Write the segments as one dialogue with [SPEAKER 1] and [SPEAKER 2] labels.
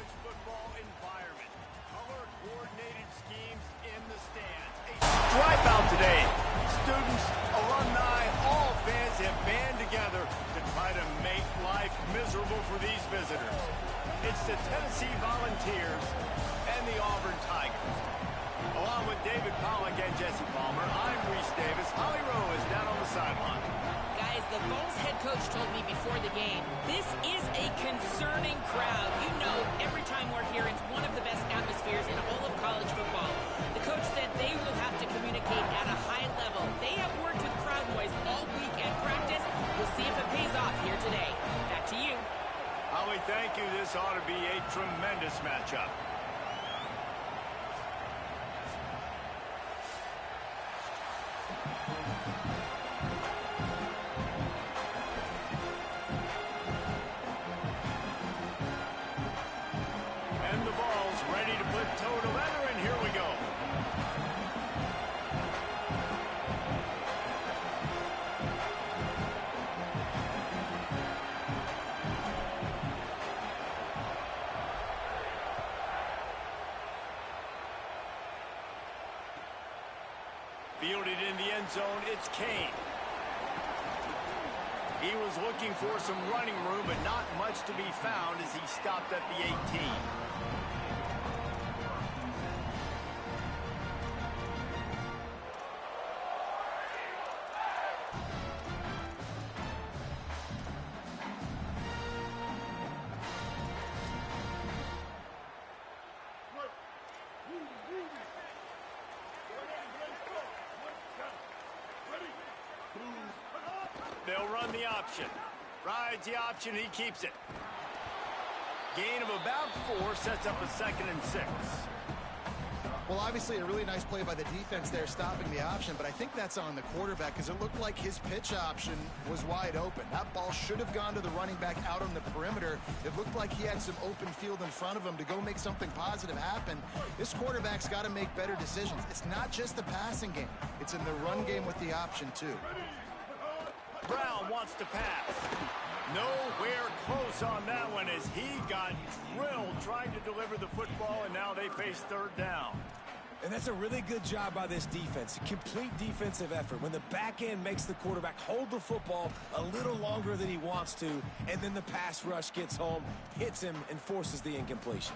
[SPEAKER 1] college football environment. Color-coordinated schemes in the stands. A stripe out today. Students, alumni, all fans have band together to try to make life miserable for these visitors. It's the Tennessee Volunteers and the Auburn Tigers. Along with David Pollack and Jesse Palmer, I'm Reese Davis. Holly Rowe is down on the sideline.
[SPEAKER 2] Guys, the Vols head coach told me before the game, this is a concerning crowd. You know, every time we're here, it's one of the best atmospheres in all of college football. The coach said they will have to communicate at a high level. They have worked with crowd noise all week at practice. We'll see if it pays off here today. Back to you.
[SPEAKER 1] Holly, thank you. This ought to be a tremendous matchup. And the ball's ready to put toe to leather, and here we go. Fielded in the end zone, it's Kane. He was looking for some running room, but not much to be found as he stopped at the 18. They'll run the option. Rides the option, he keeps it. Gain of about 4, sets up a 2nd and 6.
[SPEAKER 3] Well, obviously a really nice play by the defense there, stopping the option, but I think that's on the quarterback because it looked like his pitch option was wide open. That ball should have gone to the running back out on the perimeter. It looked like he had some open field in front of him to go make something positive happen. This quarterback's got to make better decisions. It's not just the passing game. It's in the run game with the option, too.
[SPEAKER 1] Brown wants to pass. Nowhere close on that one as he got drilled trying to deliver the football, and now they face 3rd down.
[SPEAKER 4] And that's a really good job by this defense. A complete defensive effort. When the back end makes the quarterback hold the football a little longer than he wants to, and then the pass rush gets home, hits him, and forces the incompletion.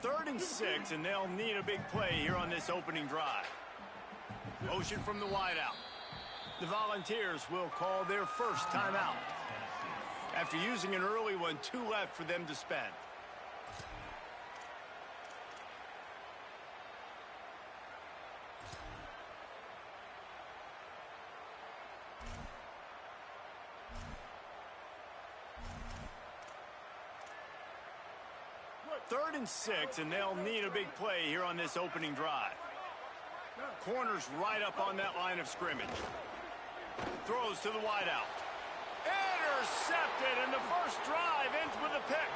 [SPEAKER 1] 3rd and 6, and they'll need a big play here on this opening drive. Motion from the wideout. The Volunteers will call their first timeout. After using an early one, 2 left for them to spend. Third and 6, and they'll need a big play here on this opening drive. Corners right up on that line of scrimmage. Throws to the wideout. Intercepted, and the first drive ends with a pick.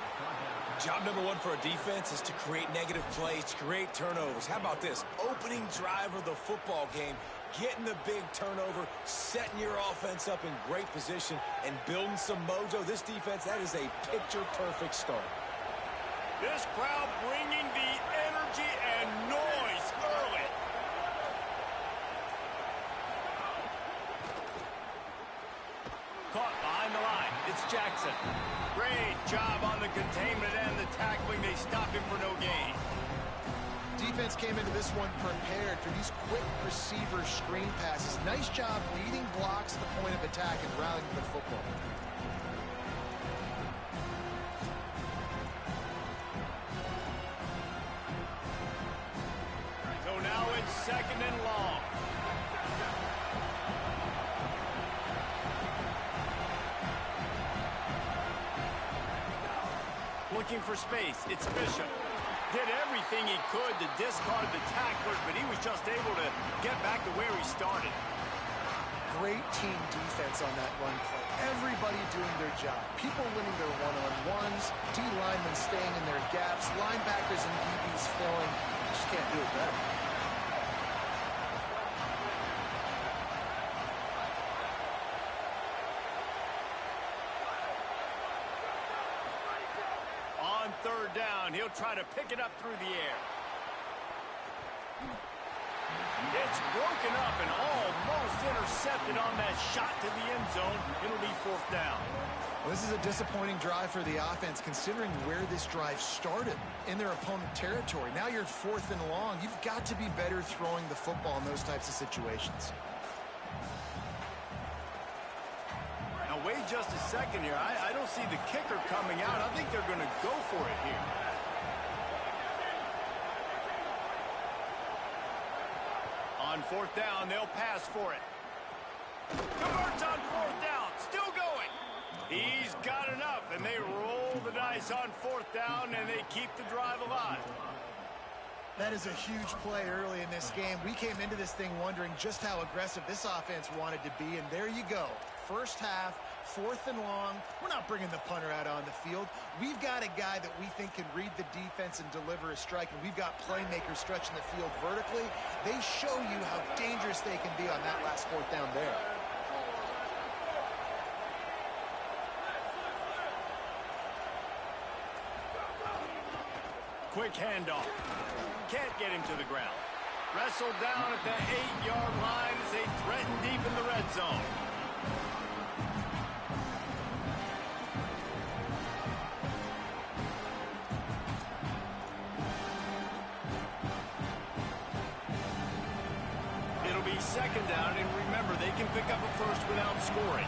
[SPEAKER 4] Job number 1 for a defense is to create negative plays, to create turnovers. How about this? Opening drive of the football game, getting the big turnover, setting your offense up in great position, and building some mojo. This defense, that is a picture-perfect start.
[SPEAKER 1] This crowd bringing the energy and noise early. Caught behind the line. It's Jackson. Great job on the containment and the tackling. They stop him for no gain.
[SPEAKER 3] Defense came into this one prepared for these quick receiver screen passes. Nice job beating blocks at the point of attack and rallying the football.
[SPEAKER 1] So now it's 2nd and long. Looking for space. It's Bishop. Did everything he could to discard the tacklers, but he was just able to get back to where he started.
[SPEAKER 3] Great team defense on that run play. Everybody doing their job. People winning their one-on-ones, D linemen staying in their gaps, linebackers and DBs filling. Just can't do it better.
[SPEAKER 1] third down. He'll try to pick it up through the air. It's broken up and almost intercepted on that shot to the end zone. It'll be fourth down.
[SPEAKER 3] Well, this is a disappointing drive for the offense, considering where this drive started in their opponent territory. Now you're 4th and long. You've got to be better throwing the football in those types of situations.
[SPEAKER 1] Now, wait just a second here. I don't see the kicker coming out. I think they're going to go for it here. On fourth down, they'll pass for it. Converts on fourth down. Still going. He's got enough, and they roll the dice on fourth down, and they keep the drive alive.
[SPEAKER 3] That is a huge play early in this game. We came into this thing wondering just how aggressive this offense wanted to be, and there you go. First half, 4th and long. We're not bringing the punter out on the field. We've got a guy that we think can read the defense and deliver a strike, and we've got playmakers stretching the field vertically. They show you how dangerous they can be on that last 4th down there.
[SPEAKER 1] Quick handoff. Can't get him to the ground. Wrestled down at the 8-yard line as they threaten deep in the red zone. It'll be second down, and remember, they can pick up a first without scoring.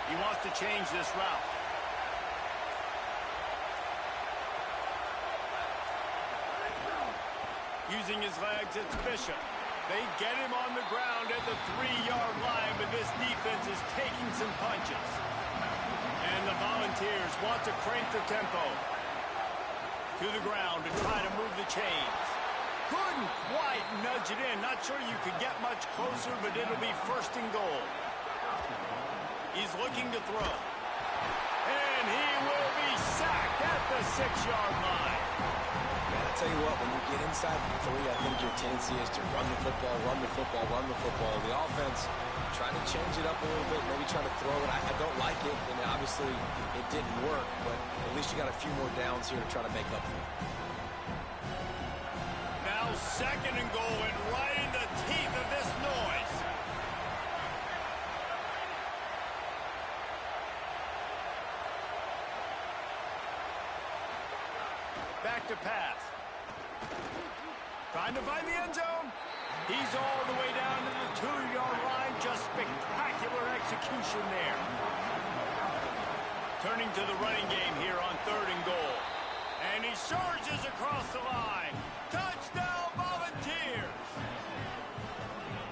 [SPEAKER 1] He wants to change this route. Using his legs, it's Bishop. They get him on the ground at the 3-yard line, but this defense is taking some punches. And the Volunteers want to crank the tempo. To the ground to try to move the chains. Couldn't quite nudge it in. Not sure you could get much closer, but it'll be first and goal. He's looking to throw. And he will be sacked at the 6-yard line.
[SPEAKER 4] Man, I tell you what, when you get inside the 3, I think your tendency is to run the football, run the football, run the football. The offense trying to change it up a little bit, maybe trying to throw it. I don't like it, and obviously it didn't work, but at least you got a few more downs here to try to make up for it.
[SPEAKER 1] Now second and goal, and right in the teeth of this noise. Back to pass. Trying to find the end zone. He's all the way down to the 2-yard line. Just spectacular execution there. Turning to the running game here on 3rd and goal. And he surges across the line. Touchdown, Volunteers!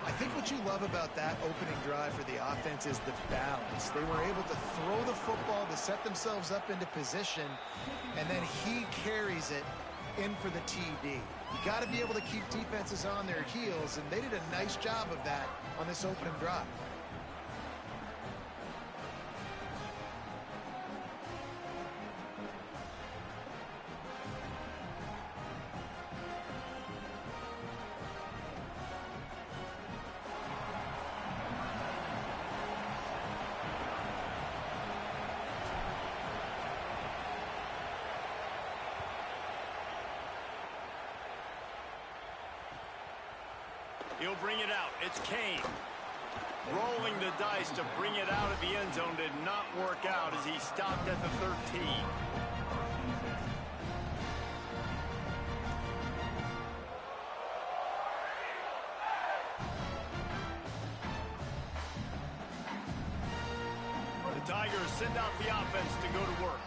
[SPEAKER 3] I think what you love about that opening drive for the offense is the balance. They were able to throw the football to set themselves up into position, and then he carries it in for the TD. You got to be able to keep defenses on their heels, and they did a nice job of that on this opening drive.
[SPEAKER 1] He'll bring it out. It's Kane. Rolling the dice to bring it out of the end zone did not work out as he stopped at the 13. The Tigers send out the offense to go to work.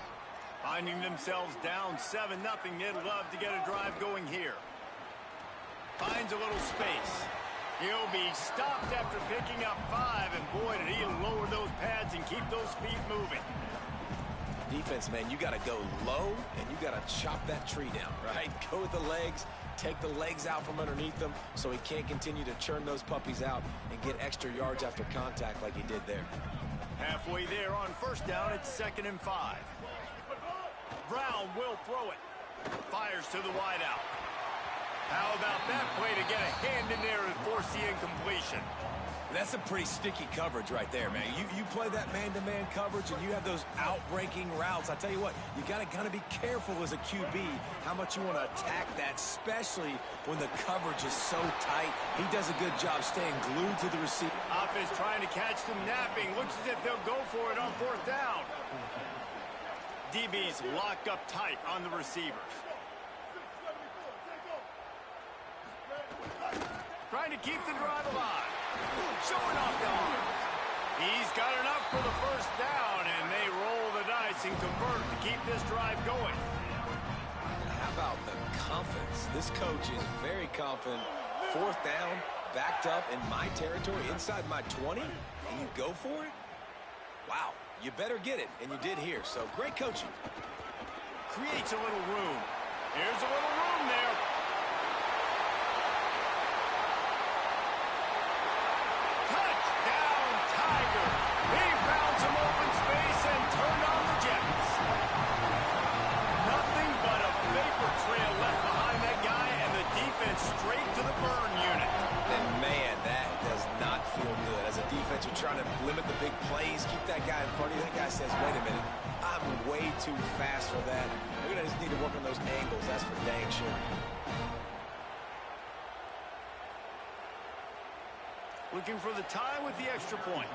[SPEAKER 1] Finding themselves down 7-0, they'd love to get a drive going here. Finds a little space. He'll be stopped after picking up 5, and boy, did he lower those pads and keep those feet moving.
[SPEAKER 4] Defense, man, you got to go low, and you got to chop that tree down, right? Go with the legs, take the legs out from underneath them so he can't continue to churn those puppies out and get extra yards after contact like he did there.
[SPEAKER 1] Halfway there on first down, it's 2nd and 5. Brown will throw it. Fires to the wideout. How about that play to get a hand in there and force the incompletion?
[SPEAKER 4] That's a pretty sticky coverage right there, man. You play that man-to-man coverage and you have those out-breaking routes. I tell you what, you got to kind of be careful as a QB how much you want to attack that, especially when the coverage is so tight. He does a good job staying glued to the receiver.
[SPEAKER 1] Offense trying to catch them napping. Looks as if they'll go for it on 4th down. DB's locked up tight on the receivers. Trying to keep the drive alive. Showing off the arm. He's got enough for the 1st down, and they roll the dice and convert to keep this drive going.
[SPEAKER 4] And how about the confidence? This coach is very confident. 4th down, backed up in my territory, inside my 20, and you go for it? Wow, you better get it, and you did here. So great coaching.
[SPEAKER 1] Creates a little room. Here's a little room there. Touchdown, Tiger. He found some open space and turned on the Jets. Nothing but a vapor trail left behind that guy, and the defense straight to the burn unit.
[SPEAKER 4] And, man, that does not feel good. As a defense, you're trying to limit the big plays, keep that guy in front of you. That guy says, wait a minute, I'm way too fast for that. We're going to just need to work on those angles. That's for dang sure.
[SPEAKER 1] Looking for the tie with the extra point.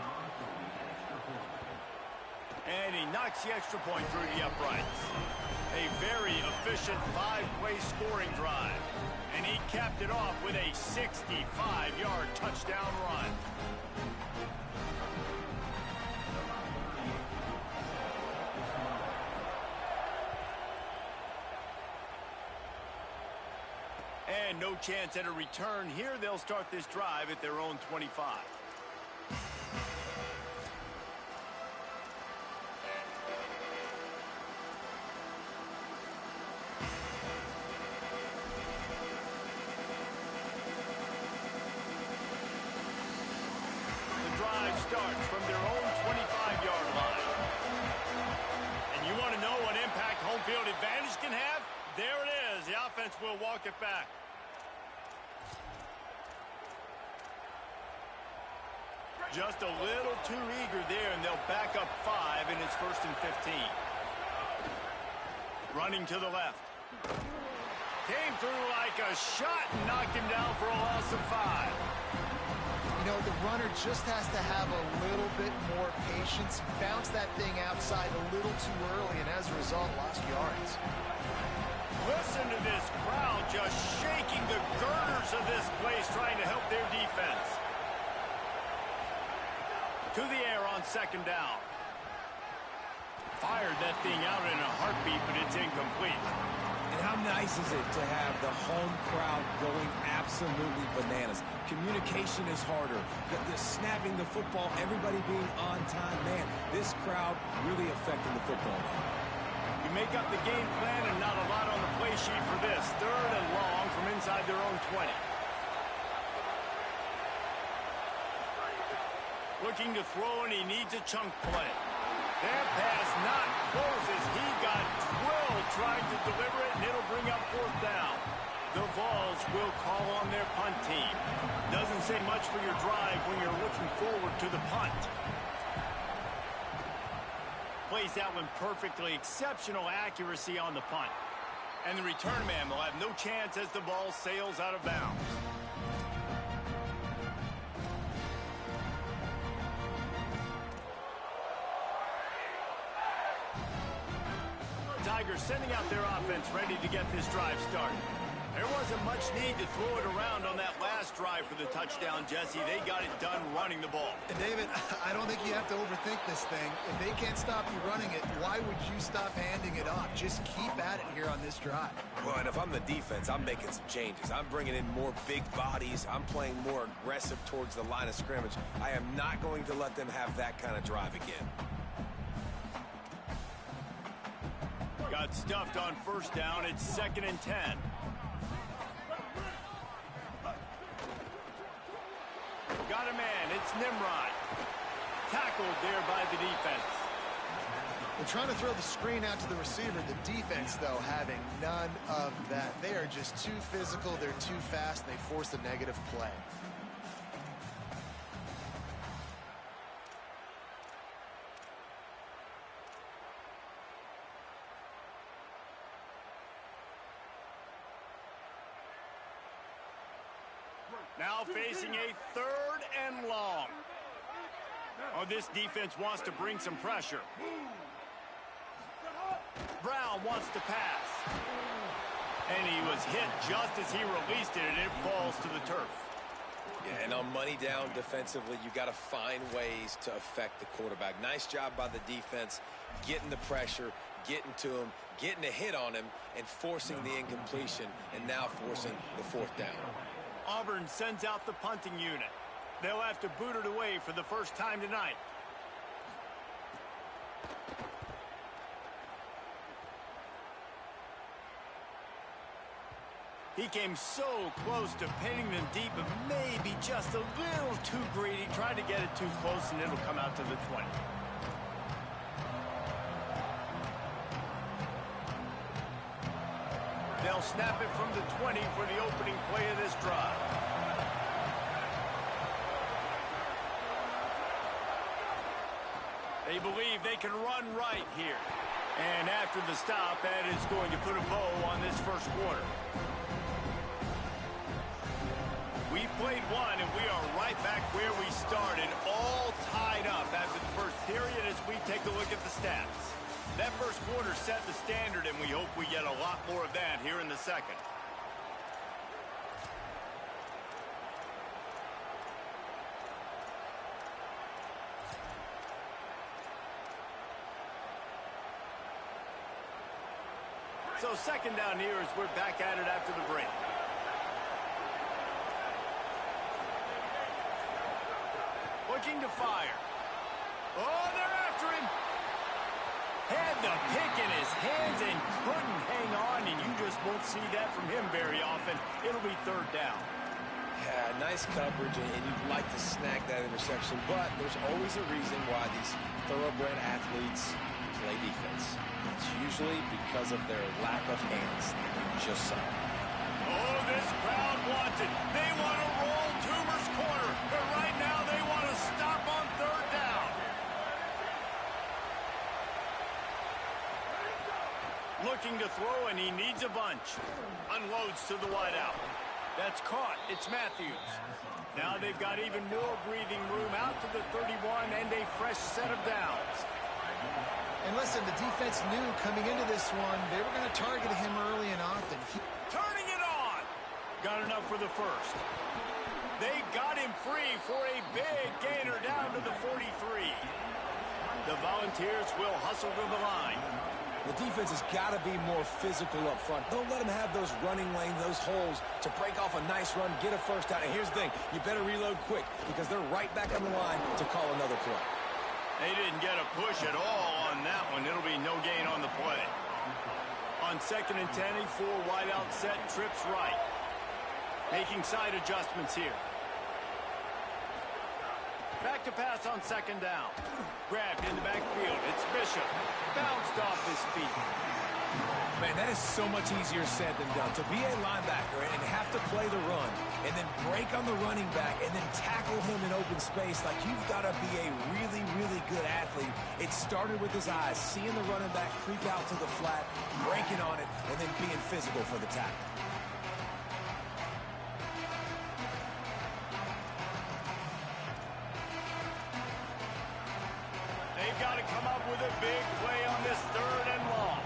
[SPEAKER 1] And he knocks the extra point through the uprights. A very efficient 5-play scoring drive. And he capped it off with a 65-yard touchdown run. And no chance at a return here. They'll start this drive at their own 25. The drive starts from their own 25-yard line. And you want to know what impact home field advantage can have? There it is. The offense will walk it back. Just a little too eager there, and they'll back up 5, and it's 1st and 15. Running to the left. Came through like a shot and knocked him down for a loss of 5.
[SPEAKER 3] You know, the runner just has to have a little bit more patience. Bounce that thing outside a little too early, and as a result, lost yards.
[SPEAKER 1] Listen to this crowd just shaking the girders of this place, trying to help their defense. To the air on 2nd down. Fired that thing out in a heartbeat, but it's incomplete.
[SPEAKER 4] And how nice is it to have the home crowd going absolutely bananas? Communication is harder. The snapping the football, everybody being on time. Man, this crowd really affecting the football game.
[SPEAKER 1] You make up the game plan and not a lot on the play sheet for this. 3rd and long from inside their own 20. Looking to throw, and he needs a chunk play. That pass not close as he got drilled trying to deliver it, and it'll bring up 4th down. The Vols will call on their punt team. Doesn't say much for your drive when you're looking forward to the punt. Plays that one perfectly. Exceptional accuracy on the punt. And the return man will have no chance as the ball sails out of bounds. Tigers sending out their offense ready to get this drive started. There wasn't much need to throw it around on that last drive for the touchdown, Jesse. They got it done running the ball.
[SPEAKER 3] And David, I don't think you have to overthink this thing. If they can't stop you running it, why would you stop handing it off? Just keep at it here on this drive.
[SPEAKER 4] Well, and if I'm the defense, I'm making some changes. I'm bringing in more big bodies. I'm playing more aggressive towards the line of scrimmage. I am not going to let them have that kind of drive again.
[SPEAKER 1] Got stuffed on 1st down. It's 2nd and 10. Got a man. It's Nimrod. Tackled there by the defense.
[SPEAKER 3] They're trying to throw the screen out to the receiver. The defense, though, having none of that. They are just too physical. They're too fast. And they force a negative play.
[SPEAKER 1] Now facing a 3rd and long. Oh, this defense wants to bring some pressure. Brown wants to pass. And he was hit just as he released it, and it falls to the turf.
[SPEAKER 4] Yeah, and on money down defensively, you got to find ways to affect the quarterback. Nice job by the defense, getting the pressure, getting to him, getting a hit on him, and forcing the incompletion, and now forcing the 4th down.
[SPEAKER 1] Auburn sends out the punting unit. They'll have to boot it away for the first time tonight. He came so close to pinning them deep, but maybe just a little too greedy. Tried to get it too close, and it'll come out to the 20. They'll snap it from the 20 for the opening play of this drive. They believe they can run right here. And after the stop, that is going to put a bow on this first quarter. We've played one, and we are right back where we started, all tied up after the first period as we take a look at the stats. That first quarter set the standard, and we hope we get a lot more of that here in the second. So second down here as we're back at it after the break. Looking to fire. Oh, they're after him. Had the pick in his hands and couldn't hang on, and you just won't see that from him very often. It'll be 3rd down.
[SPEAKER 4] Yeah, nice coverage, and you'd like to snag that interception, but there's always a reason why these thoroughbred athletes play defense. It's usually because of their lack of hands that you just saw.
[SPEAKER 1] Oh, this crowd wants it. They want to roll Toomer's corner, but right now they want to stop on 3rd down. Looking to throw, and he needs a bunch. Unloads to the wideout. That's caught. It's Matthews. Now they've got even more breathing room out to the 31 and a fresh set of downs.
[SPEAKER 3] And listen, the defense knew coming into this one, they were going to target him early and often.
[SPEAKER 1] Turning it on. Got enough for the first. They got him free for a big gainer down to the 43. The Volunteers will hustle to the line.
[SPEAKER 4] The defense has got to be more physical up front. Don't let them have those running lanes, those holes to break off a nice run, get a first down. And here's the thing, you better reload quick because they're right back on the line to call another play.
[SPEAKER 1] They didn't get a push at all on that one. It'll be no gain on the play. On 2nd and 10, a 4 wideout set, trips right. Making side adjustments here. Back to pass on 2nd down. Grabbed in the backfield. It's Bishop. Bounced off his feet.
[SPEAKER 4] Man, that is so much easier said than done. To be a linebacker and have to play the run and then break on the running back and then tackle him in open space, like you've got to be a really, really good athlete. It started with his eyes, seeing the running back creep out to the flat, breaking on it, and then being physical for the tackle.
[SPEAKER 1] They've got to come up with a big play on this 3rd and long.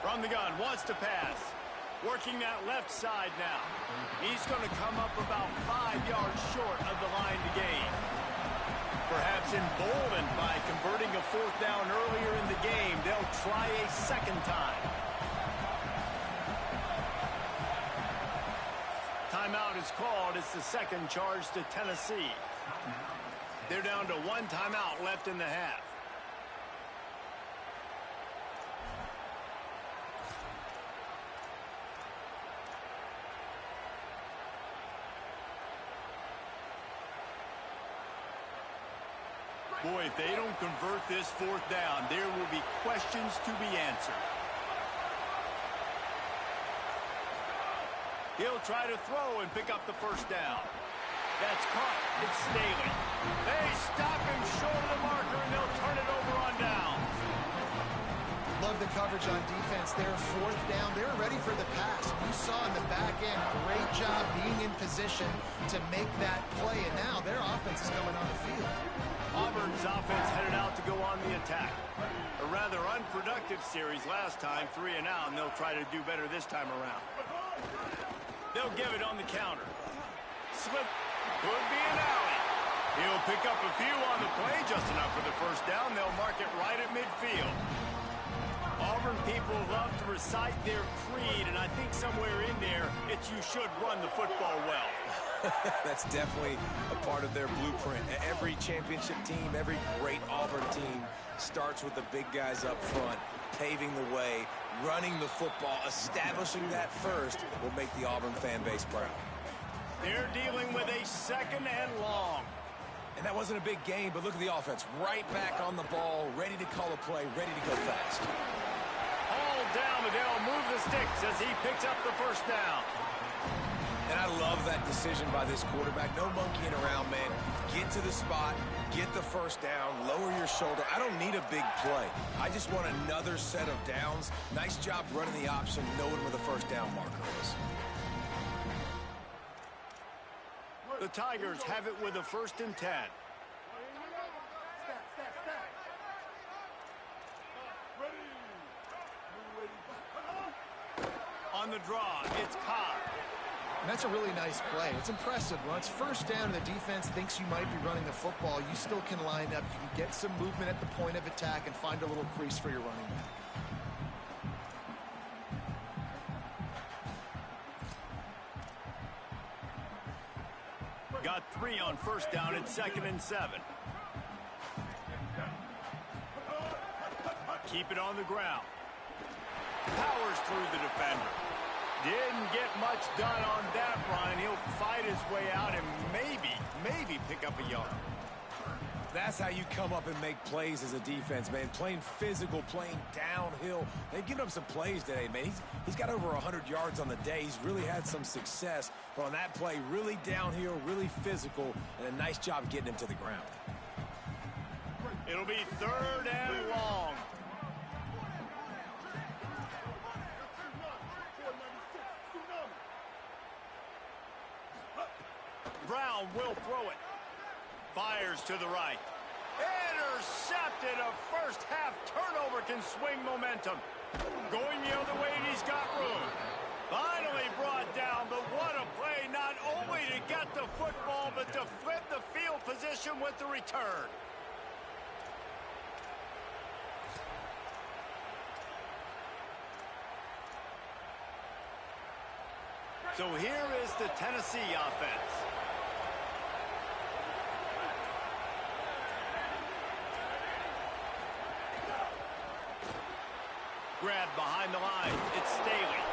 [SPEAKER 1] From the gun, wants to pass. Working that left side now. He's going to come up about 5 yards short of the line to gain. Perhaps emboldened by converting a 4th down earlier in the game, they'll try a 2nd time. Timeout is called. It's the 2nd charge to Tennessee. They're down to 1 timeout left in the half. Boy, if they don't convert this fourth down, there will be questions to be answered. He'll try to throw and pick up the first down. That's caught. It's Staley. They stop him short of the marker, and they'll turn it over on downs.
[SPEAKER 3] Love the coverage on defense there. Fourth down. They were ready for the pass. You saw in the back end, great job being in position to make that play. And now their offense is coming on the field.
[SPEAKER 1] Auburn's offense headed out to go on the attack. A rather unproductive series last time, 3 and out, and they'll try to do better this time around. They'll give it on the counter. Slip. Could be an alley. He'll pick up a few on the play, just enough for the first down. They'll mark it right at midfield. Auburn people love to recite their creed, and I think somewhere in there, it's you should run the football well.
[SPEAKER 4] That's definitely a part of their blueprint. Every championship team, every great Auburn team starts with the big guys up front, paving the way, running the football, establishing that first will make the Auburn fan base proud.
[SPEAKER 1] They're dealing with a 2nd and long.
[SPEAKER 4] And that wasn't a big game, but look at the offense. Right back on the ball, ready to call a play, ready to go fast.
[SPEAKER 1] All down, and they'll move the sticks as he picks up the first down.
[SPEAKER 4] And I love that decision by this quarterback. No monkeying around, man. Get to the spot, get the first down, lower your shoulder. I don't need a big play. I just want another set of downs. Nice job running the option, knowing where the first down marker is.
[SPEAKER 1] The Tigers have it with a 1st and 10. On the draw, it's Cobb.
[SPEAKER 3] And that's a really nice play. It's impressive. When it's first down and the defense thinks you might be running the football, you still can line up. You can get some movement at the point of attack and find a little crease for your running back.
[SPEAKER 1] Got 3 on first down at 2nd and 7. Keep it on the ground. Powers through the defender. Didn't get much done on that run. He'll fight his way out and maybe pick up a yard.
[SPEAKER 4] That's how you come up and make plays as a defense, man. Playing physical, playing downhill. They've given up some plays today, man. He's got over 100 yards on the day. He's really had some success. But on that play, really downhill, really physical, and a nice job getting him to the ground.
[SPEAKER 1] It'll be 3rd and long. Brown will throw it. Fires to the right. Intercepted. A first-half turnover can swing momentum. Going the other way, and he's got room. Finally brought down, but what a play, not only to get the football, but to flip the field position with the return. So here is the Tennessee offense. Grab behind the line. It's Staley.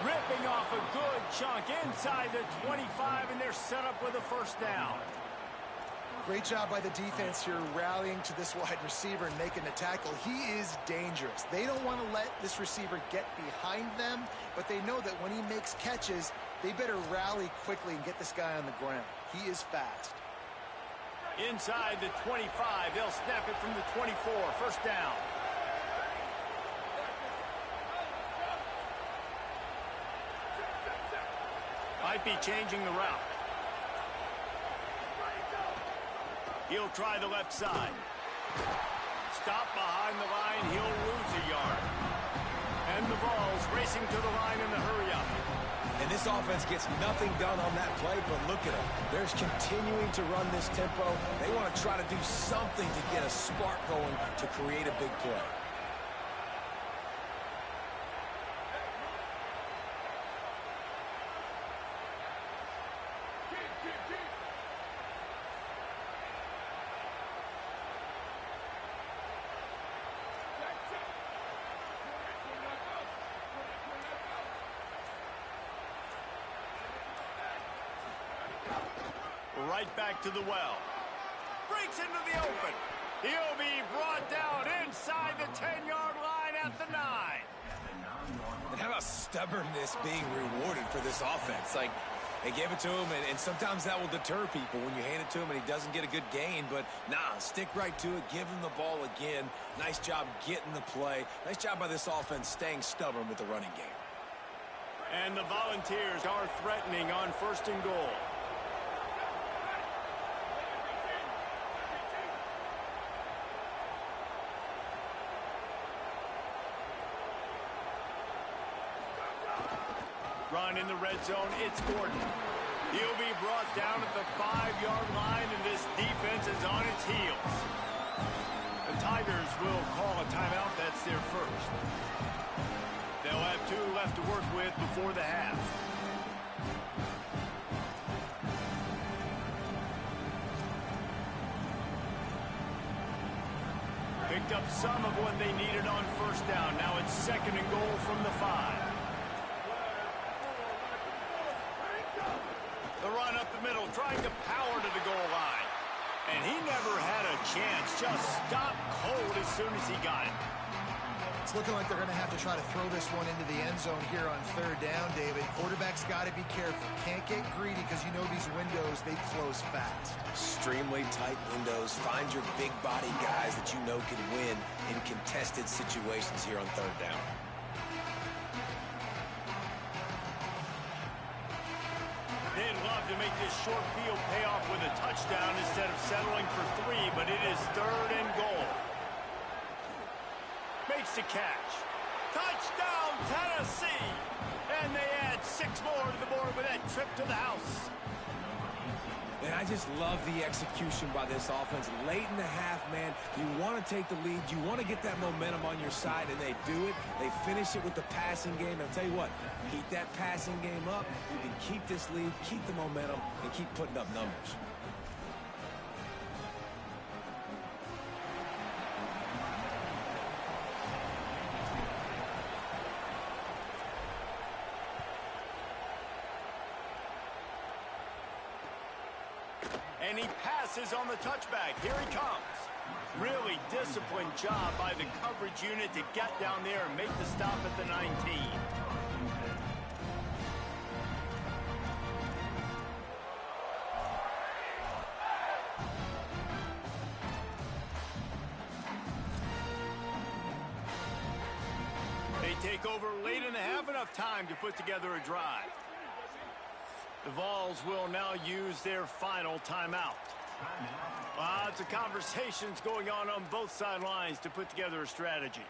[SPEAKER 1] Ripping off a good chunk inside the 25, and they're set up with a first down.
[SPEAKER 3] Great job by the defense here rallying to this wide receiver and making the tackle. He is dangerous. They don't want to let this receiver get behind them, but they know that when he makes catches, they better rally quickly and get this guy on the ground. He is fast.
[SPEAKER 1] Inside the 25, they'll snap it from the 24. First down. Might be changing the route. He'll try the left side. Stop behind the line. He'll lose a yard. And the ball's racing to the line in the hurry-up.
[SPEAKER 4] And this offense gets nothing done on that play, but look at them. They're continuing to run this tempo. They want to try to do something to get a spark going to create a big play.
[SPEAKER 1] Right back to the well. Breaks into the open. He'll be brought down inside the 10-yard line at the 9.
[SPEAKER 4] And how about stubbornness being rewarded for this offense? Like, they gave it to him, and sometimes that will deter people when you hand it to him and he doesn't get a good gain. But, nah, stick right to it. Give him the ball again. Nice job getting the play. Nice job by this offense staying stubborn with the running game.
[SPEAKER 1] And the Volunteers are threatening on 1st and goal. Run in the red zone, it's Gordon. He'll be brought down at the 5-yard line, and this defense is on its heels. The Tigers will call a timeout. That's their first. They'll have 2 left to work with before the half. Picked up some of what they needed on 1st down. Now it's 2nd and goal from the 5. The run up the middle, trying to power to the goal line. And he never had a chance. Just stopped cold as soon as he got it.
[SPEAKER 3] It's looking like they're going to have to try to throw this one into the end zone here on 3rd down, David. Quarterback's got to be careful. Can't get greedy because you know these windows, they close fast.
[SPEAKER 4] Extremely tight windows. Find your big body guys that you know can win in contested situations here on 3rd down.
[SPEAKER 1] They'd love to make this short field pay off with a touchdown instead of settling for 3, but it is 3rd and goal. Makes the catch. Touchdown, Tennessee! And they add 6 more to the board with that trip to the house.
[SPEAKER 4] And I just love the execution by this offense. Late in the half, man, you want to take the lead. You want to get that momentum on your side, and they do it. They finish it with the passing game. I'll tell you what, keep that passing game up. You can keep this lead, keep the momentum, and keep putting up numbers.
[SPEAKER 1] And he passes on the touchback. Here he comes. Really disciplined job by the coverage unit to get down there and make the stop at the 19. They take over late in the half, enough time to put together a drive. The Vols will now use their final timeout. Lots of conversations going on both sidelines to put together a strategy.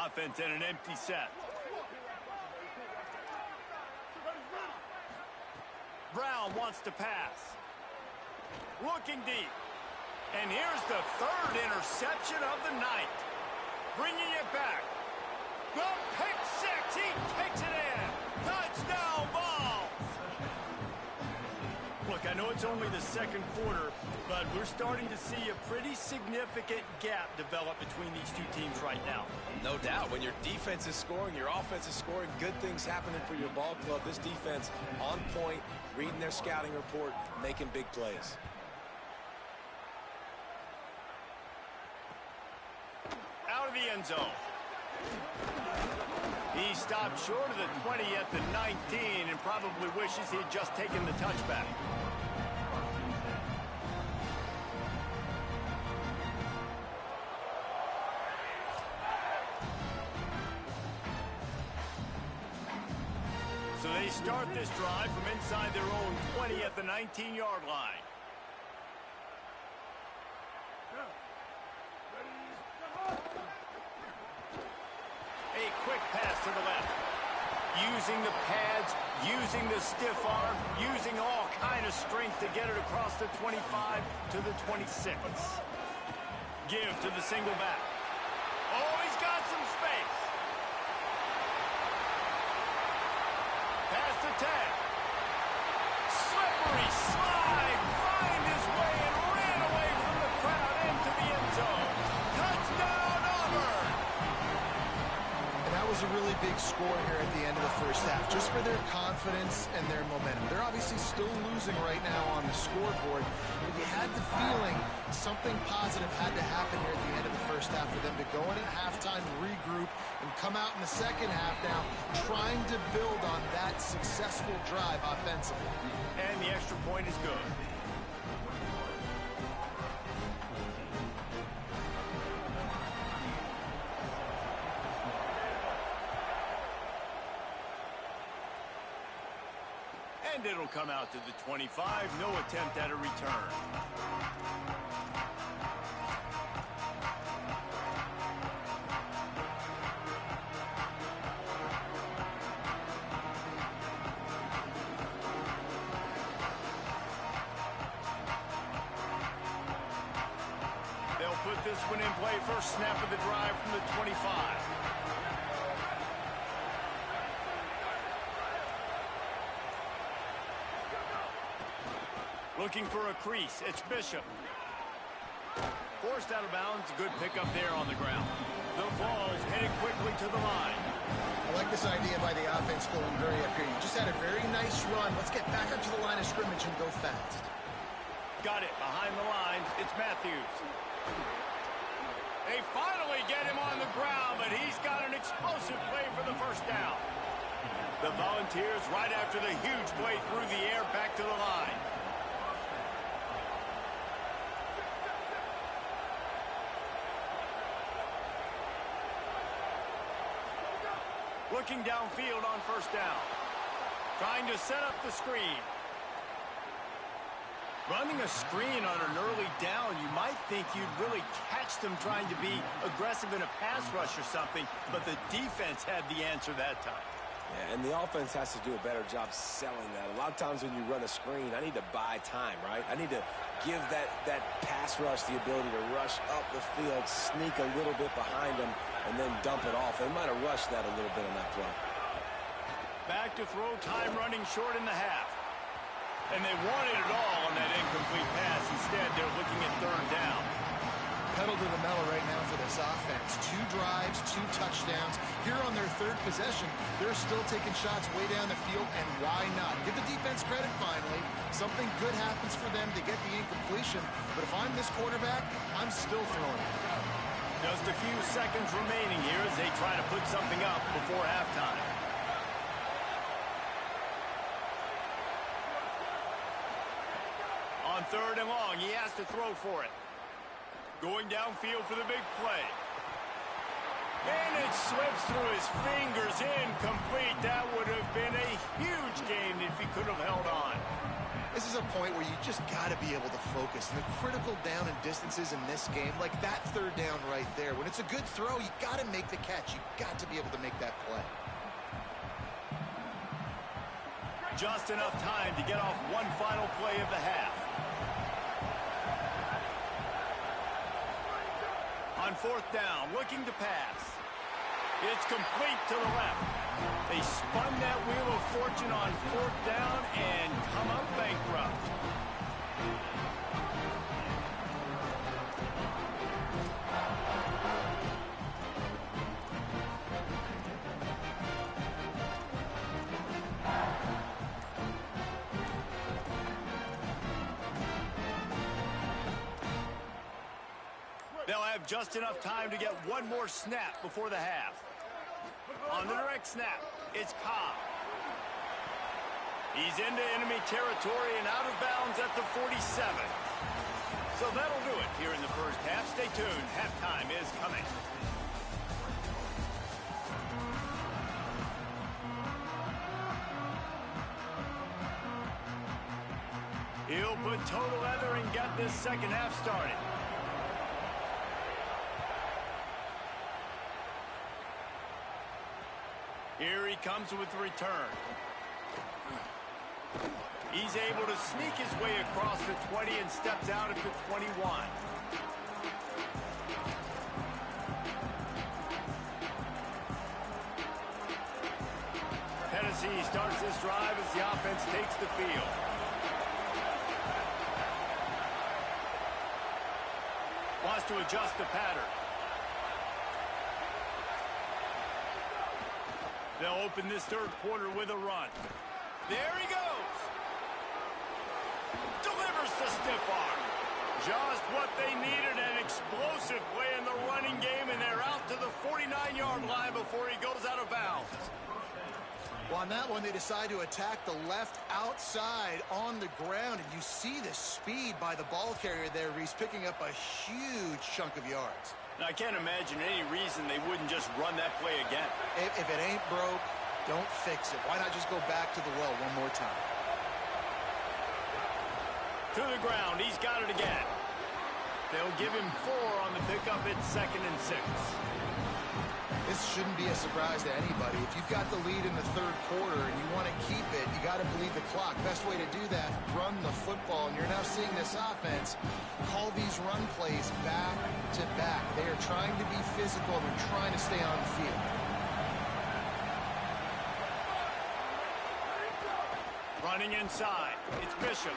[SPEAKER 1] Offense and an empty set. Brown wants to pass. Looking deep. And here's the 3rd interception of the night. Bringing it back. The pick 6, he takes it in. Touchdown, Vols! Look, I know it's only the 2nd quarter, but we're starting to see a pretty significant gap develop between these 2 teams right now.
[SPEAKER 4] No doubt. When your defense is scoring, your offense is scoring, good things happening for your ball club. This defense on point, reading their scouting report, making big plays.
[SPEAKER 1] Out of the end zone. He stopped short of the 20 at the 19 and probably wishes he had just taken the touchback. So they start this drive from inside their own 20 at the 19-yard line. A quick pass to the left. Using the pads, using the stiff arm, using all kind of strength to get it across the 25 to the 26. Give to the single back. Oh, he's got some space. Pass to 10. Slippery slide. Find his way and ran away from the crowd into the end zone. Touchdown, Auburn.
[SPEAKER 3] And that was was a really big score here at the end of the first half, just for their confidence and their momentum. They're obviously still losing right now on the scoreboard, but you had the feeling something positive had to happen here at the end of the first half for them to go in at halftime, regroup, and come out in the second half now trying to build on that successful drive offensively.
[SPEAKER 1] And the extra point is good. And it'll come out to the 25. No attempt at a return. They'll put this one in play. First snap of the drive from the 25. Looking for a crease. It's Bishop. Forced out of bounds. Good pickup there on the ground. The ball's headed quickly to the line.
[SPEAKER 3] I like this idea by the offense going hurry up here. You just had a very nice run. Let's get back up to the line of scrimmage and go fast.
[SPEAKER 1] Got it behind the line. It's Matthews. They finally get him on the ground, but he's got an explosive play for the first down. The Volunteers right after the huge play through the air back to the line. Looking downfield on first down. Trying to set up the screen. Running a screen on an early down, you might think you'd really catch them trying to be aggressive in a pass rush or something, but the defense had the answer that time.
[SPEAKER 4] Yeah, and the offense has to do a better job selling that. A lot of times when you run a screen, I need to buy time, right? I need to give that pass rush the ability to rush up the field, sneak a little bit behind them, and then dump it off. They might have rushed that a little bit on that play.
[SPEAKER 1] Back to throw, time running short in the half. And they wanted it all on that incomplete pass. Instead, they're looking at third down.
[SPEAKER 3] Pedal to the metal right now for this offense. 2 drives, 2 touchdowns. Here on their third possession, they're still taking shots way down the field, and why not? Give the defense credit finally. Something good happens for them to get the incompletion, but if I'm this quarterback, I'm still throwing it.
[SPEAKER 1] Just a few seconds remaining here as they try to put something up before halftime. On third and long, he has to throw for it. Going downfield for the big play. And it slips through his fingers, incomplete. That would have been a huge gain if he could have held on.
[SPEAKER 3] This is a point where you just got to be able to focus. And the critical down and distances in this game, like that third down right there, when it's a good throw, you got to make the catch. You got to be able to make that play.
[SPEAKER 1] Just enough time to get off one final play of the half. On fourth down, looking to pass. It's complete to the left. They spun that wheel of fortune on fourth down and come up bankrupt. They'll have just enough time to get one more snap before the half. On the direct snap, it's Cobb. He's into enemy territory and out of bounds at the 47. So that'll do it here in the first half. Stay tuned. Halftime is coming. He'll put total leather and get this second half started. Here he comes with the return. He's able to sneak his way across the 20 and steps out at the 21. Tennessee starts this drive as the offense takes the field. Wants to adjust the pattern. They'll open this third quarter with a run. There he goes. Delivers the stiff arm. Just what they needed, an explosive play in the running game, and they're out to the 49-yard line before he goes out of bounds.
[SPEAKER 3] Well, on that one, they decide to attack the left outside on the ground, and you see the speed by the ball carrier there, Reese, picking up a huge chunk of yards.
[SPEAKER 1] Now, I can't imagine any reason they wouldn't just run that play again.
[SPEAKER 3] If it ain't broke, don't fix it. Why not just go back to the well one more time?
[SPEAKER 1] To the ground. He's got it again. They'll give him 4 on the pickup. It's 2nd and 6.
[SPEAKER 3] This shouldn't be a surprise to anybody. If you've got the lead in the third quarter and you want to keep it, you got to bleed the clock. Best way to do that, run the football. And you're now seeing this offense call these run plays back to back. They are trying to be physical. They're trying to stay on the field.
[SPEAKER 1] Running inside. It's Bishop.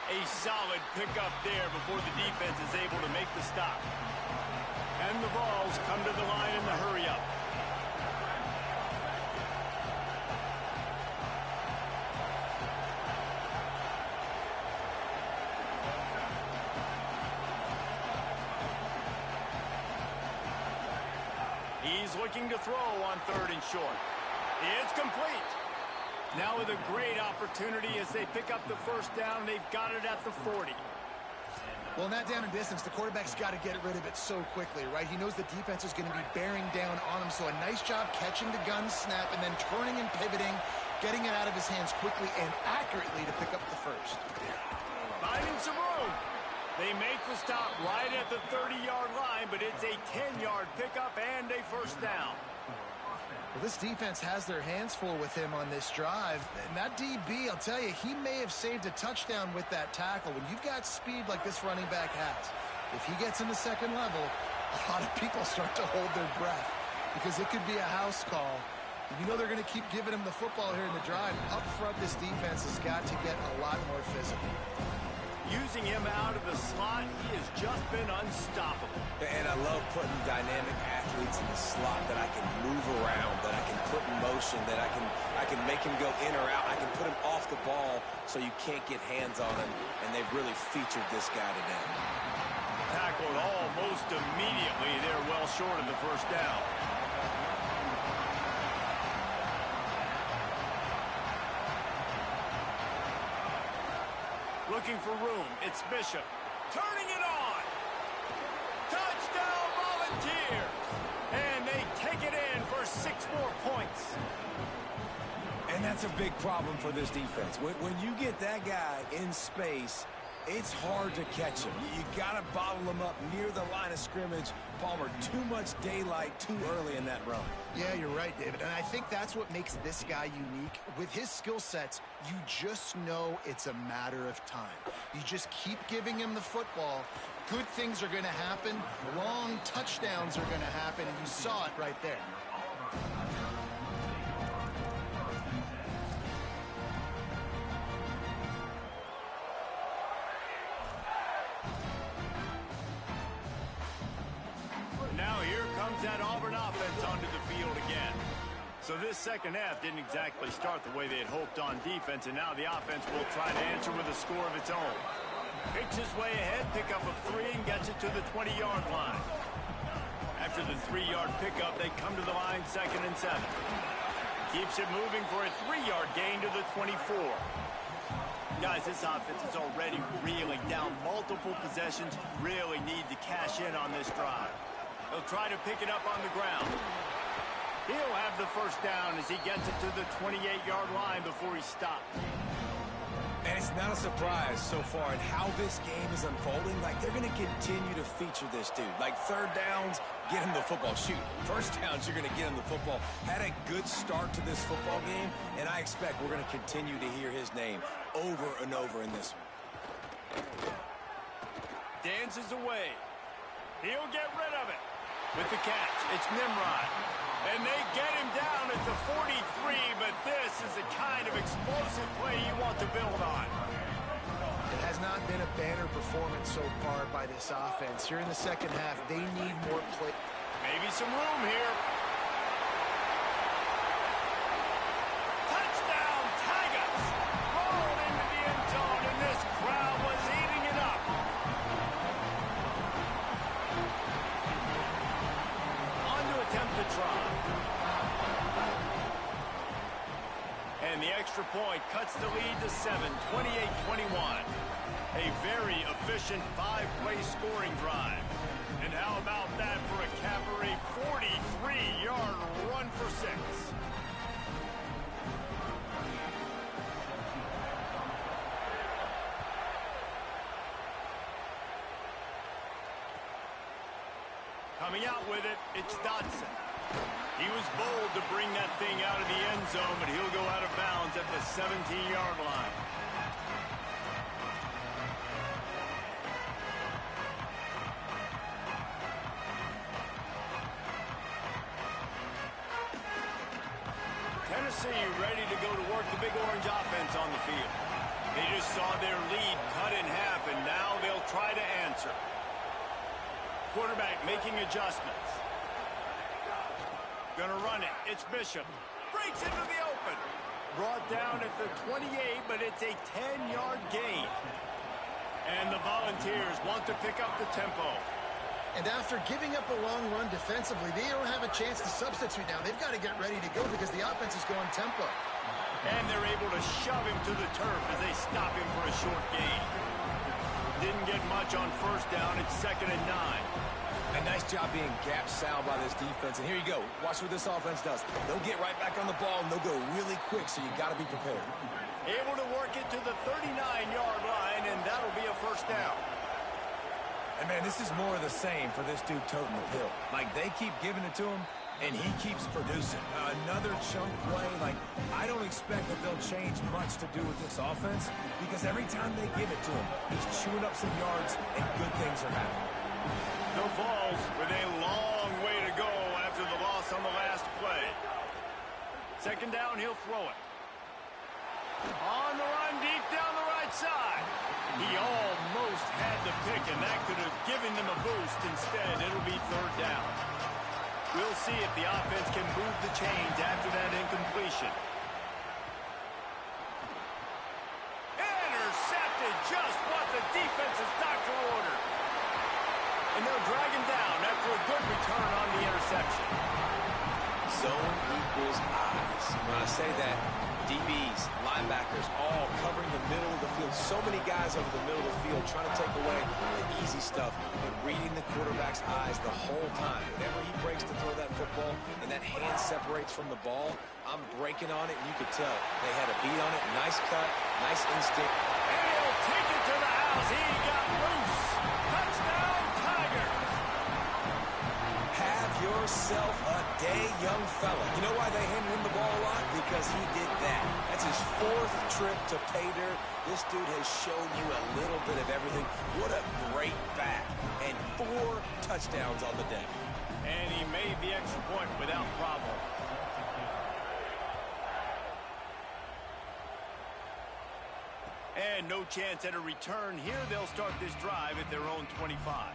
[SPEAKER 1] A solid pickup there before the defense is able to make the stop. And the balls come to the line in the hurry-up. He's looking to throw on 3rd and short. It's complete. Now with a great opportunity as they pick up the first down. They've got it at the 40.
[SPEAKER 3] Well, in that down and distance, the quarterback's got to get rid of it so quickly, right? He knows the defense is going to be bearing down on him, so a nice job catching the gun snap and then turning and pivoting, getting it out of his hands quickly and accurately to pick up the first.
[SPEAKER 1] Finding some room. They make the stop right at the 30-yard line, but it's a 10-yard pickup and a first down.
[SPEAKER 3] Well, this defense has their hands full with him on this drive. And that DB, I'll tell you, he may have saved a touchdown with that tackle. When you've got speed like this running back has, if he gets in the second level, a lot of people start to hold their breath because it could be a house call. And you know they're going to keep giving him the football here in the drive. Up front, this defense has got to get a lot more physical.
[SPEAKER 1] Using him out of the slot, he has just been unstoppable.
[SPEAKER 4] And I love putting dynamic athletes in the slot that I can move around, that I can put in motion, that I can make him go in or out. I can put him off the ball so you can't get hands on him, and they've really featured this guy today.
[SPEAKER 1] Tackled almost immediately. They're well short of the first down. Looking for room. It's Bishop. Turning it on. Touchdown Volunteers. And they take it in for 6 more points.
[SPEAKER 4] And that's a big problem for this defense. When you get that guy in space, it's hard to catch him. You got to bottle him up near the line of scrimmage. Palmer, too much daylight too early in that run.
[SPEAKER 3] Yeah, you're right, David. And I think that's what makes this guy unique. With his skill sets, you just know it's a matter of time. You just keep giving him the football. Good things are going to happen. Long touchdowns are going to happen. And you saw it right there.
[SPEAKER 1] Now here comes that Auburn offense onto the field again. So this second half didn't exactly start the way they had hoped on defense, and now the offense will try to answer with a score of its own. Picks his way ahead, pick up a 3, and gets it to the 20-yard line. After the 3-yard pickup, they come to the line 2nd and 7. Keeps it moving for a 3-yard gain to the 24. Guys, this offense is already reeling down multiple possessions. Really need to cash in on this drive. He'll try to pick it up on the ground. He'll have the first down as he gets it to the 28-yard line before he stops.
[SPEAKER 4] And it's not a surprise so far in how this game is unfolding. Like, they're going to continue to feature this dude. Like, 3rd downs, get him the football. Shoot, 1st downs, you're going to get him the football. Had a good start to this football game, and I expect we're going to continue to hear his name over and over in this one.
[SPEAKER 1] Dances away. He'll get rid of it. With the catch, it's Nimrod. And they get him down at the 43, but this is the kind of explosive play you want to build on.
[SPEAKER 3] It has not been a banner performance so far by this offense. Here in the second half, they need more play.
[SPEAKER 1] Maybe some room here. extra point cuts the lead to 7, 28-21. A very efficient 5-play scoring drive. And how about that for a capper, a 43-yard run for 6. Coming out with it, it's Dotson. He was bold to bring that thing out of the end zone, but he'll go out of bounds at the 17-yard line. Tennessee ready to go to work the Big Orange offense on the field. They just saw their lead cut in half, and now they'll try to answer. Quarterback making adjustments. Gonna run it. It's Bishop. Breaks into the open. Brought down at the 28, but it's a 10-yard gain. And the Volunteers want to pick up the tempo.
[SPEAKER 3] And after giving up a long run defensively, they don't have a chance to substitute now. They've got to get ready to go because the offense is going tempo.
[SPEAKER 1] And they're able to shove him to the turf as they stop him for a short gain. Didn't get much on first down. It's 2nd and 9.
[SPEAKER 4] A nice job being gap sound by this defense. And here you go. Watch what this offense does. They'll get right back on the ball, and they'll go really quick, so you got to be prepared.
[SPEAKER 1] Able to work it to the 39-yard line, and that'll be a first down.
[SPEAKER 4] And, man, this is more of the same for this dude toting the pill. Like, they keep giving it to him, and he keeps producing. Another chunk play. Like, I don't expect that they'll change much to do with this offense because every time they give it to him, he's chewing up some yards, and good things are happening.
[SPEAKER 1] The Vols with a long way to go after the loss on the last play. 2nd down, he'll throw it. On the run, deep down the right side. He almost had the pick, and that could have given them a boost. Instead, it'll be 3rd down. We'll see if the offense can move the chains after that incompletion. Intercepted, just what the defense's doctor ordered. And they'll drag him down after a good return on the interception.
[SPEAKER 4] Zone equals eyes. When I say that, DBs, linebackers, all covering the middle of the field. So many guys over the middle of the field trying to take away the easy stuff and reading the quarterback's eyes the whole time. Whenever he breaks to throw that football and that hand separates from the ball, I'm breaking on it, and you could tell they had a beat on it. Nice cut, nice instinct.
[SPEAKER 1] And he'll take it to the house. He got loose. Touchdown, Tigers.
[SPEAKER 4] Have yourself a day, young fella. You know why they handed him the ball a lot? Because he did that. That's his 4th trip to pay dirt. This dude has shown you a little bit of everything. What a great back. And 4 touchdowns on the day.
[SPEAKER 1] And he made the extra point without problem. And no chance at a return here. They'll start this drive at their own 25.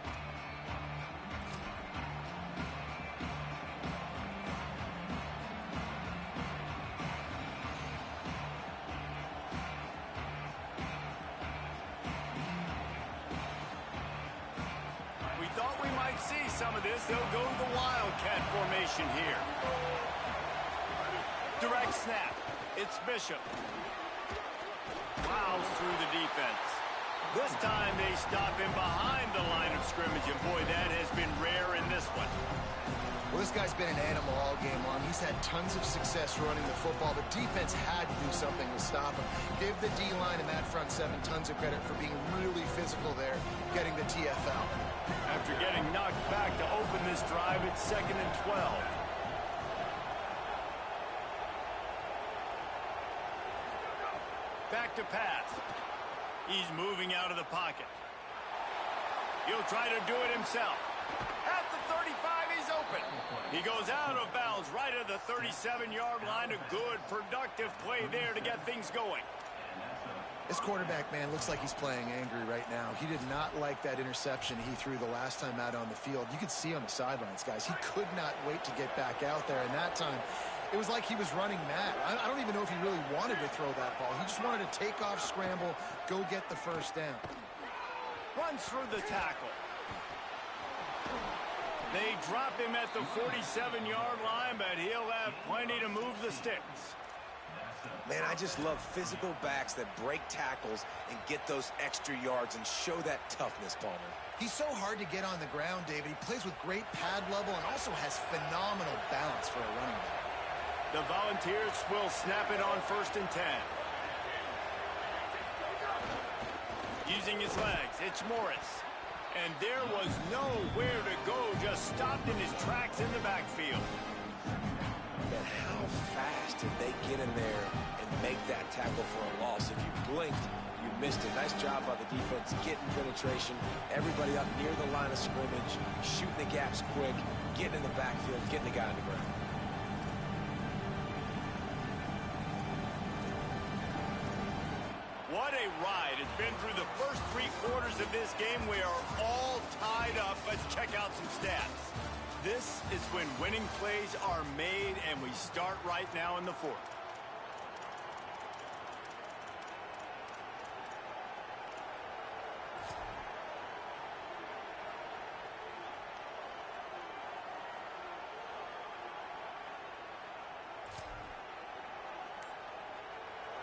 [SPEAKER 1] We thought we might see some of this. They'll go to the Wildcat formation here. Direct snap. It's Bishop. Plows through the defense. This time they stop him behind the line of scrimmage, and boy, that has been rare in this one.
[SPEAKER 3] Well, this guy's been an animal all game long. He's had tons of success running the football. The defense had to do something to stop him. Give the D-line and that front 7 tons of credit for being really physical there, getting the TFL.
[SPEAKER 1] After getting knocked back to open this drive, it's 2nd and 12. Back to pass. He's moving out of the pocket. He'll try to do it himself. At the 35, he's open. He goes out of bounds right at the 37-yard line. A good, productive play there to get things going.
[SPEAKER 3] This quarterback, man, looks like he's playing angry right now. He did not like that interception he threw the last time out on the field. You could see on the sidelines, guys. He could not wait to get back out there, and that time it was like he was running mad. I don't even know if he really wanted to throw that ball. He just wanted to take off, scramble, go get the first down.
[SPEAKER 1] Runs through the tackle. They drop him at the 47-yard line, but he'll have plenty to move the sticks.
[SPEAKER 4] Man, I just love physical backs that break tackles and get those extra yards and show that toughness, Palmer.
[SPEAKER 3] He's so hard to get on the ground, David. He plays with great pad level and also has phenomenal balance for a running back.
[SPEAKER 1] The Volunteers will snap it on 1st and 10. Using his legs, it's Morris. And there was nowhere to go, just stopped in his tracks in the backfield.
[SPEAKER 4] Man, how fast did they get in there and make that tackle for a loss? If you blinked, you missed it. Nice job by the defense getting penetration. Everybody up near the line of scrimmage, shooting the gaps quick, getting in the backfield, getting the guy on the ground.
[SPEAKER 1] What a ride. It's been through the first 3 quarters of this game. We are all tied up. Let's check out some stats. This is when winning plays are made, and we start right now in the 4th.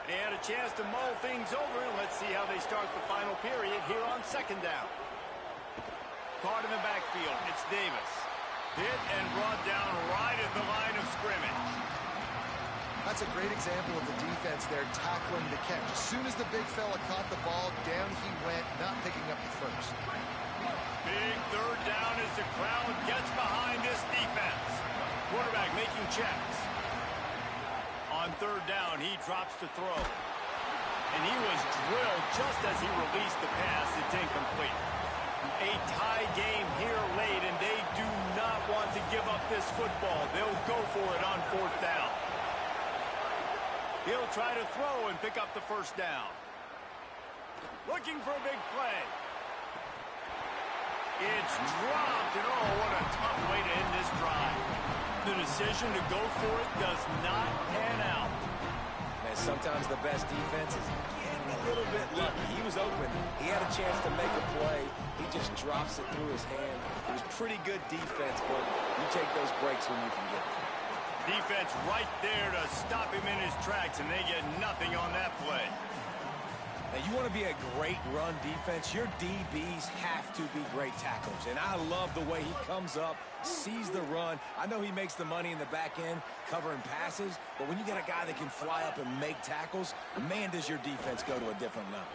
[SPEAKER 1] They had a chance to mull things over, and let's see how they start the final period here on 2nd down. Caught in the backfield, it's Davis. Hit and brought down right at the line of scrimmage.
[SPEAKER 3] That's a great example of the defense there tackling the catch. As soon as the big fella caught the ball, down he went, not picking up the first.
[SPEAKER 1] Big 3rd down as the crowd gets behind this defense. Quarterback making checks. On 3rd down, he drops to throw. And he was drilled just as he released the pass. It's incomplete. A tie game here late, and they do not want to give up this football. They'll go for it on 4th down. He'll try to throw and pick up the 1st down. Looking for a big play. It's dropped, and oh, what a tough way to end this drive. The decision to go for it does not pan out.
[SPEAKER 4] Man, sometimes the best defense is getting a little bit lucky. He was open. He had a chance to make a play. He just drops it through his hand. It was pretty good defense, but you take those breaks when you can get them.
[SPEAKER 1] Defense right there to stop him in his tracks, and they get nothing on that play.
[SPEAKER 4] Now, you want to be a great run defense, your DBs have to be great tacklers. And I love the way he comes up, sees the run. I know he makes the money in the back end covering passes, but when you get a guy that can fly up and make tackles, man, does your defense go to a different level.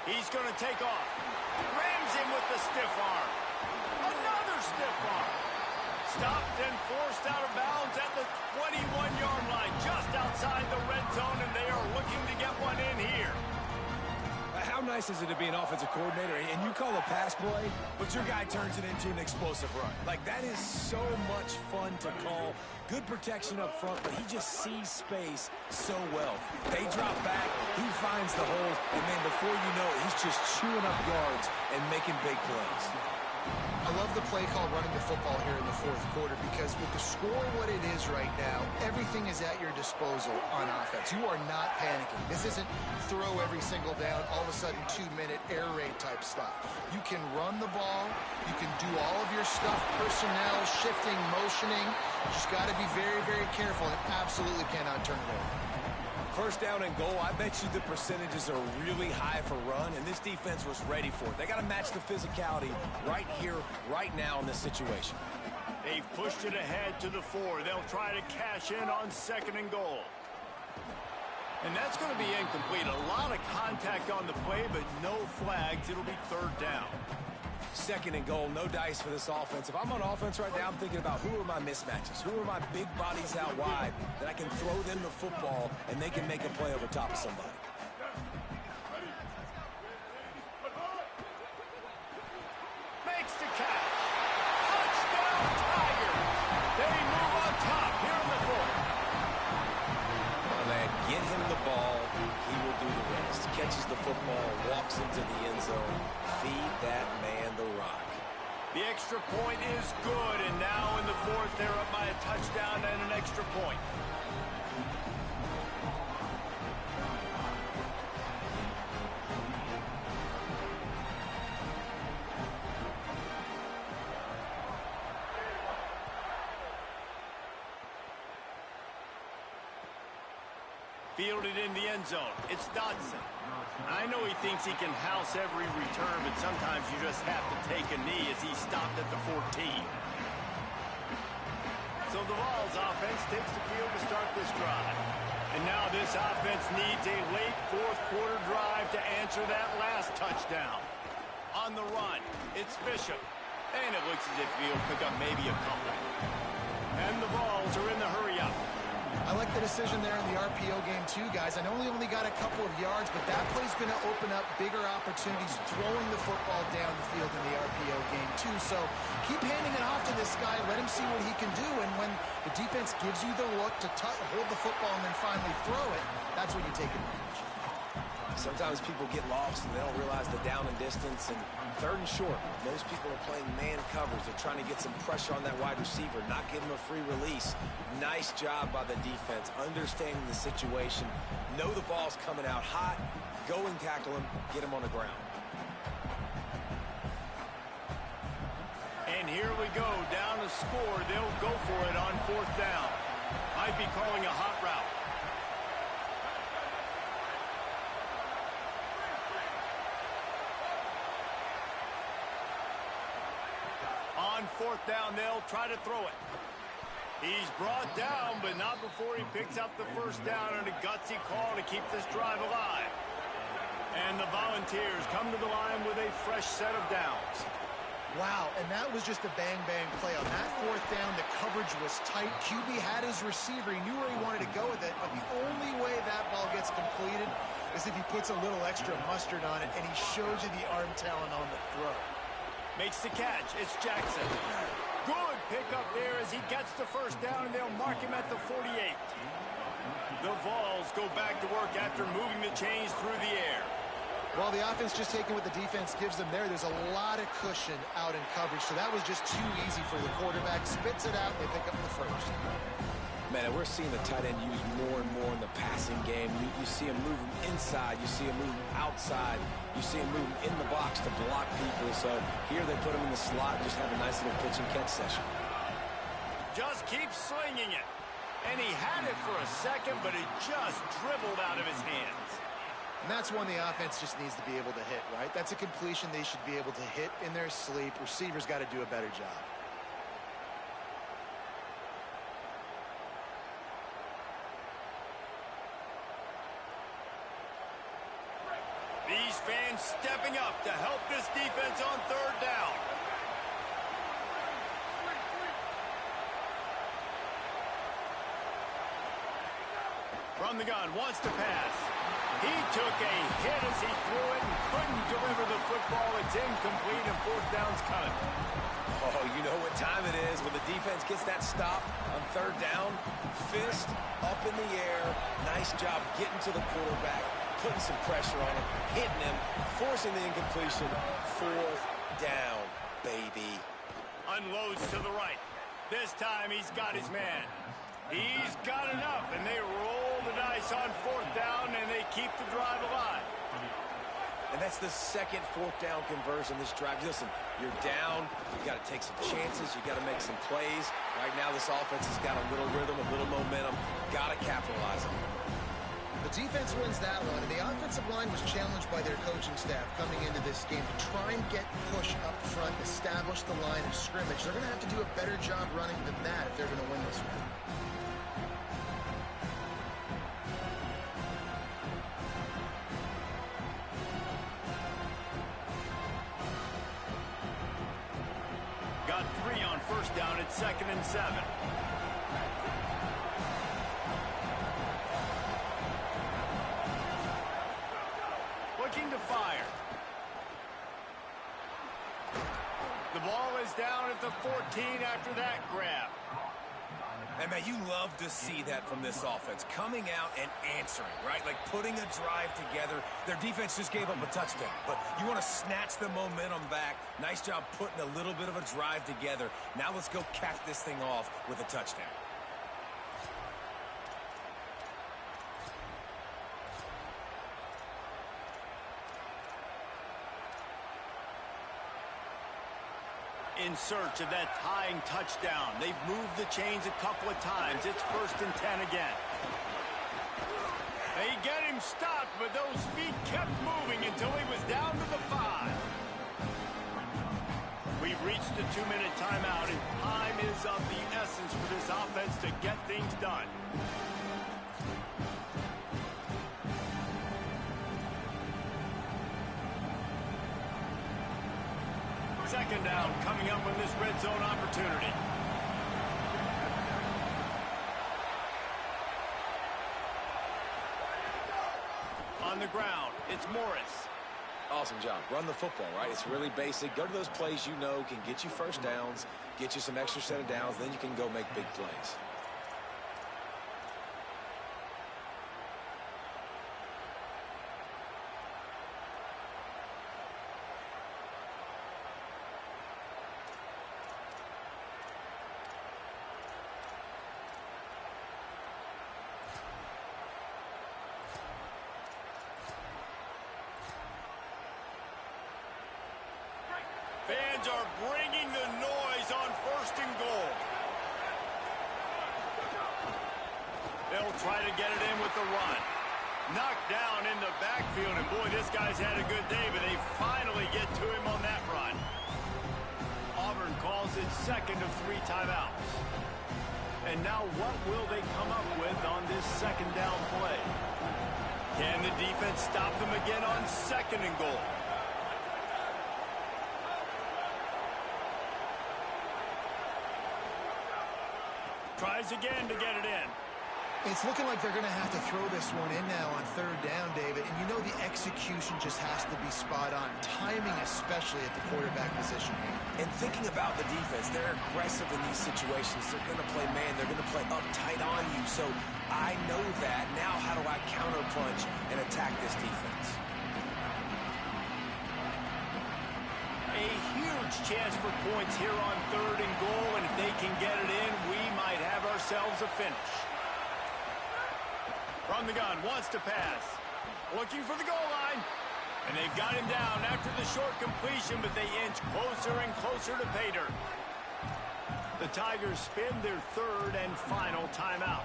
[SPEAKER 1] He's going to take off. Rams him with the stiff arm. Another stiff arm. Stopped and forced out of bounds at the 21-yard line, just outside the red zone, and they are looking to get one in here.
[SPEAKER 4] How nice is it to be an offensive coordinator, and you call a pass play, but your guy turns it into an explosive run? Like, that is so much fun to call. Good protection up front, but he just sees space so well. They drop back, he finds the holes, and then before you know it, he's just chewing up yards and making big plays.
[SPEAKER 3] I love the play call running the football here in the 4th quarter because with the score what it is right now, everything is at your disposal on offense. You are not panicking. This isn't throw every single down, all of a sudden 2-minute air raid type stuff. You can run the ball. You can do all of your stuff, personnel, shifting, motioning. You just got to be very, very careful and absolutely cannot turn it over.
[SPEAKER 4] 1st down and goal, I bet you the percentages are really high for run, and this defense was ready for it. They got to match the physicality right here, right now in this situation.
[SPEAKER 1] They've pushed it ahead to the 4. They'll try to cash in on 2nd and goal. And that's going to be incomplete. A lot of contact on the play, but no flags. It'll be 3rd down.
[SPEAKER 4] 2nd and goal, no dice for this offense. If I'm on offense right now, I'm thinking about who are my mismatches? Who are my big bodies out wide that I can throw them the football and they can make a play over top of somebody?
[SPEAKER 1] Makes the catch. Touchdown, Tigers. They move on top here in the 4th.
[SPEAKER 4] My man, get him the ball. He will do the rest. Catches the football, walks into the end zone. Feed that man the rock.
[SPEAKER 1] The extra point is good, and now in the 4th, they're up by a touchdown and an extra point. fielded in the end zone. It's Dodson. I know he thinks he can house every return, but sometimes you just have to take a knee as he stopped at the 14. So the Vols offense takes the field to start this drive. And now this offense needs a late fourth quarter drive to answer that last touchdown. On the run, it's Bishop. And it looks as if he'll pick up maybe a couple. And the Vols are in the hurry-up.
[SPEAKER 3] I like the decision there in the RPO game too, guys. I know he only got a couple of yards, but that play's going to open up bigger opportunities throwing the football down the field in the RPO game too. So keep handing it off to this guy. Let him see what he can do. And when the defense gives you the look to hold the football and then finally throw it, that's when you take advantage.
[SPEAKER 4] Sometimes people get lost and they don't realize the down and distance. And third and short, most people are playing man coverage. They're trying to get some pressure on that wide receiver, not give him a free release. Nice job by the defense, understanding the situation. Know the ball's coming out hot. Go and tackle him. Get him on the ground.
[SPEAKER 1] And here we go. Down to score. They'll go for it on fourth down. Might be calling a hot route. On fourth down, they'll try to throw it. He's brought down, but not before he picks up the first down and a gutsy call to keep this drive alive. And the Volunteers come to the line with a fresh set of downs.
[SPEAKER 3] Wow, and that was just a bang-bang play. On that fourth down, the coverage was tight. QB had his receiver. He knew where he wanted to go with it, but the only way that ball gets completed is if he puts a little extra mustard on it, and he shows you the arm talent on the throw.
[SPEAKER 1] Makes the catch. It's Jackson. Good pickup there as he gets the first down, and they'll mark him at the 48. The Vols go back to work after moving the chains through the air.
[SPEAKER 3] Well, the offense just taking what the defense gives them there. There's a lot of cushion out in coverage, so that was just too easy for the quarterback. Spits it out, and they pick up the first.
[SPEAKER 4] Man, we're seeing the tight end used more and more in the passing game. You see him moving inside. You see him moving outside. You see him moving in the box to block people. So here they put him in the slot and just have a nice little pitch and catch session.
[SPEAKER 1] Just keeps slinging it. And he had it for a second, but it just dribbled out of his hands.
[SPEAKER 3] And that's one the offense just needs to be able to hit, right? That's a completion they should be able to hit in their sleep. Receivers got to do a better job.
[SPEAKER 1] These fans stepping up to help this defense on third down. From the gun, wants to pass. He took a hit as he threw it and couldn't deliver the football. It's incomplete and fourth down's coming.
[SPEAKER 4] Oh, you know what time it is when the defense gets that stop on third down. Fist up in the air. Nice job getting to the quarterback, putting some pressure on him, hitting him, forcing the incompletion. Fourth down, baby.
[SPEAKER 1] Unloads to the right. This time he's got his man. He's got enough, and they roll the dice on fourth down, and they keep the drive alive.
[SPEAKER 4] And that's the second fourth down conversion this drive. Listen, you're down. You got to take some chances. You got to make some plays. Right now, this offense has got a little rhythm, a little momentum. Got to capitalize on it.
[SPEAKER 3] The defense wins that one, and the offensive line was challenged by their coaching staff coming into this game to try and get push up front, establish the line of scrimmage. They're going to have to do a better job running than that if they're going to win this one.
[SPEAKER 1] Got 3 on first down at 2nd and 7. Looking to fire. The ball is down at the 14 after that grab.
[SPEAKER 4] And, man, you love to see that from this offense. Coming out and answering, right? Like putting a drive together. Their defense just gave up a touchdown. But you want to snatch the momentum back. Nice job putting a little bit of a drive together. Now let's go cap this thing off with a touchdown.
[SPEAKER 1] In search of that tying touchdown. They've moved the chains a couple of times. It's 1st and 10 again. stopped, but those feet kept moving until he was down to the 5. We've reached the 2-minute timeout, and time is of the essence for this offense to get things done. Second down coming up on this red zone opportunity. On the ground, it's Morris.
[SPEAKER 4] Awesome job. Run the football, right? It's really basic. Go to those plays you know can get you first downs, get you some extra set of downs, then you can go make big plays.
[SPEAKER 1] Fans are bringing the noise on 1st and goal. They'll try to get it in with the run. Knocked down in the backfield, and boy, this guy's had a good day, but they finally get to him on that run. Auburn calls it 2nd of 3 timeouts. And now what will they come up with on this 2nd down play? Can the defense stop them again on 2nd and goal? Tries again to get it in.
[SPEAKER 3] It's looking like they're going to have to throw this one in now on 3rd down, David. And you know the execution just has to be spot on. Timing especially at the quarterback position here.
[SPEAKER 4] And thinking about the defense, they're aggressive in these situations. They're going to play man. They're going to play up tight on you. So I know that. Now how do I counterpunch and attack this defense?
[SPEAKER 1] A huge chance for points here on 3rd and goal, and if they can get it in, we might have ourselves a finish. From the gun, wants to pass. Looking for the goal line. And they've got him down after the short completion, but they inch closer and closer to pay dirt. The Tigers spin their 3rd and final timeout.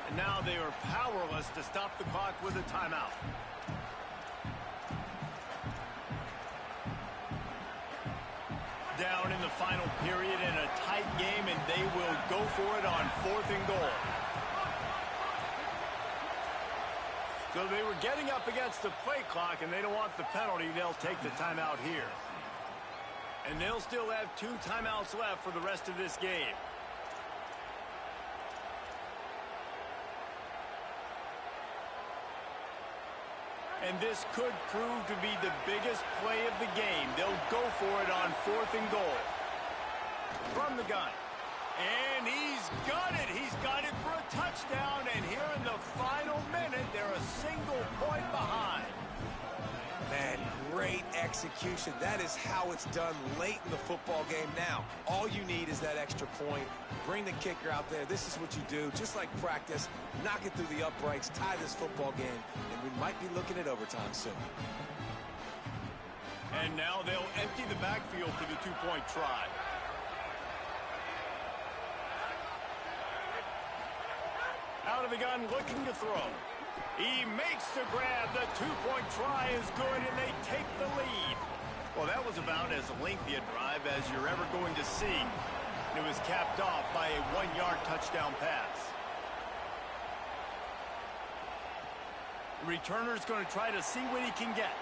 [SPEAKER 1] And now they are powerless to stop the clock with a timeout. Down in the final period in a tight game, and they will go for it on 4th and goal. So they were getting up against the play clock, and they don't want the penalty. They'll take the timeout here. And they'll still have 2 timeouts left for the rest of this game. And this could prove to be the biggest play of the game. They'll go for it on 4th and goal. From the gun. And he's got it. He's got it for a touchdown. And here in the final minute, they're a single point behind.
[SPEAKER 4] Man, great execution. That is how it's done late in the football game now. All you need is that extra point. Bring the kicker out there. This is what you do. Just like practice, knock it through the uprights, tie this football game, and we might be looking at overtime soon.
[SPEAKER 1] And now they'll empty the backfield for the 2-point try. Out of the gun, looking to throw. He makes the grab. The 2-point try is good, and they take the lead. Well, that was about as lengthy a drive as you're ever going to see. It was capped off by a 1-yard touchdown pass. The returner's going to try to see what he can get.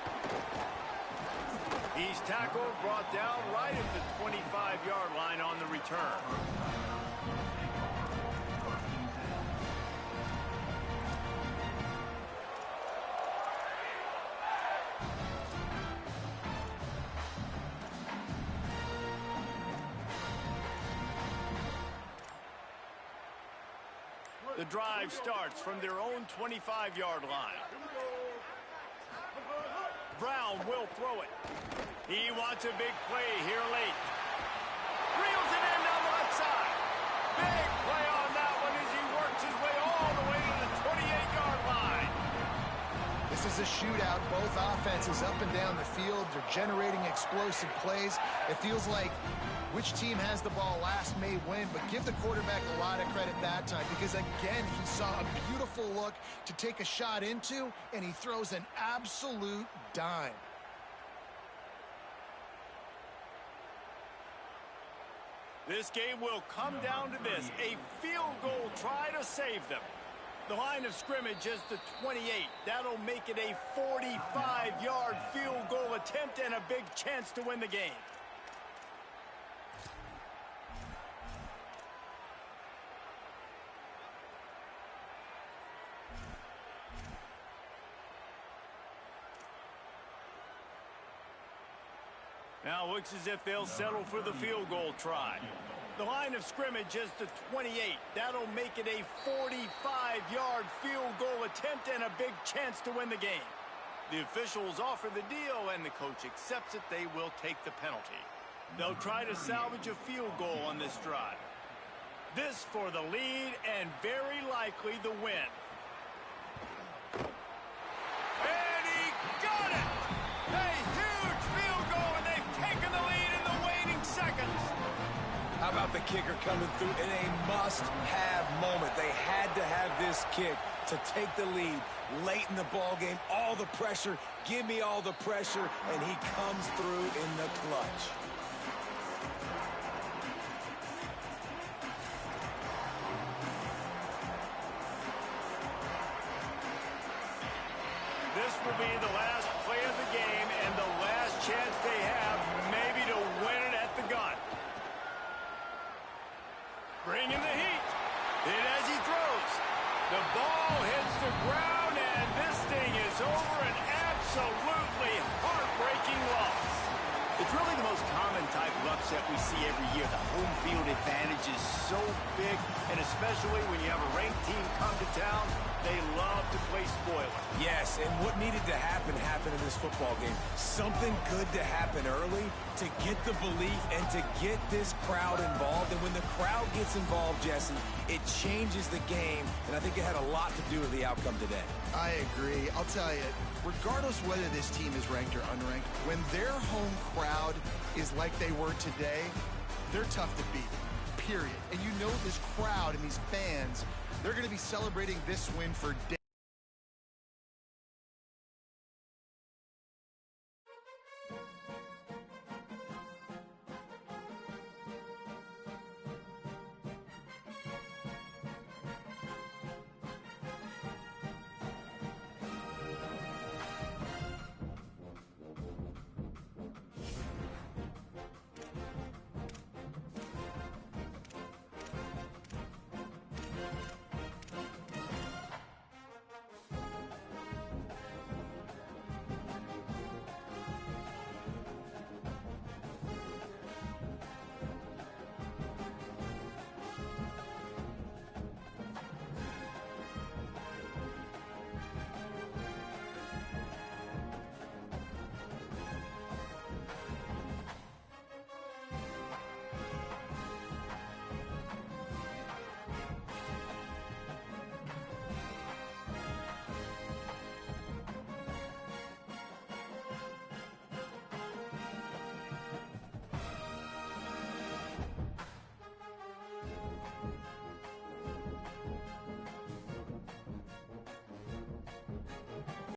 [SPEAKER 1] He's tackled, brought down right at the 25-yard line on the return. The drive starts from their own 25-yard line. Brown will throw it. He wants a big play here late. Reels it in down the left side. Big play on that one as he works his way all the way to the 28-yard line.
[SPEAKER 3] This is a shootout. Both offenses up and down the field. They're generating explosive plays. It feels like which team has the ball last may win, but give the quarterback a lot of credit that time because, again, he saw a beautiful look to take a shot into, and he throws an absolute dime.
[SPEAKER 1] This game will come down to this, a field goal try to save them. The line of scrimmage is the 28. That'll make it a 45-yard field goal attempt and a big chance to win the game. Now looks as if they'll settle for the field goal try. The line of scrimmage is the 28. That'll make it a 45-yard field goal attempt and a big chance to win the game. The officials offer the deal, and the coach accepts it. They will take the penalty. They'll try to salvage a field goal on this drive. This for the lead and very likely the win. And he got it! A huge field goal, and they've taken the lead in the waning seconds.
[SPEAKER 4] How about the kicker coming through in a must-have moment? They had to have this kick to take the lead late in the ball game. All the pressure, give me all the pressure, and he comes through in the clutch.
[SPEAKER 1] This will be the last play of the game and the last chance they have maybe to win it at the gun. Bringing the heat. Hit as he throws. The ball hits the ground, and this thing is over. An absolutely heartbreaking loss. It's really the most common type of upset we see every year. The home field advantage is so big, and especially when you have a ranked team come to town, they love to play spoiler.
[SPEAKER 4] Yes, and what needed to happen happened in this football game. Something good to happen early to get the belief and to get this crowd involved. And when the crowd gets involved, Jesse, it changes the game, and I think it had a lot to do with the outcome today.
[SPEAKER 3] I agree. I'll tell you, regardless whether this team is ranked or unranked, when their home crowd is like they were today, they're tough to beat, period. And you know this crowd and these fans, they're going to be celebrating this win for days.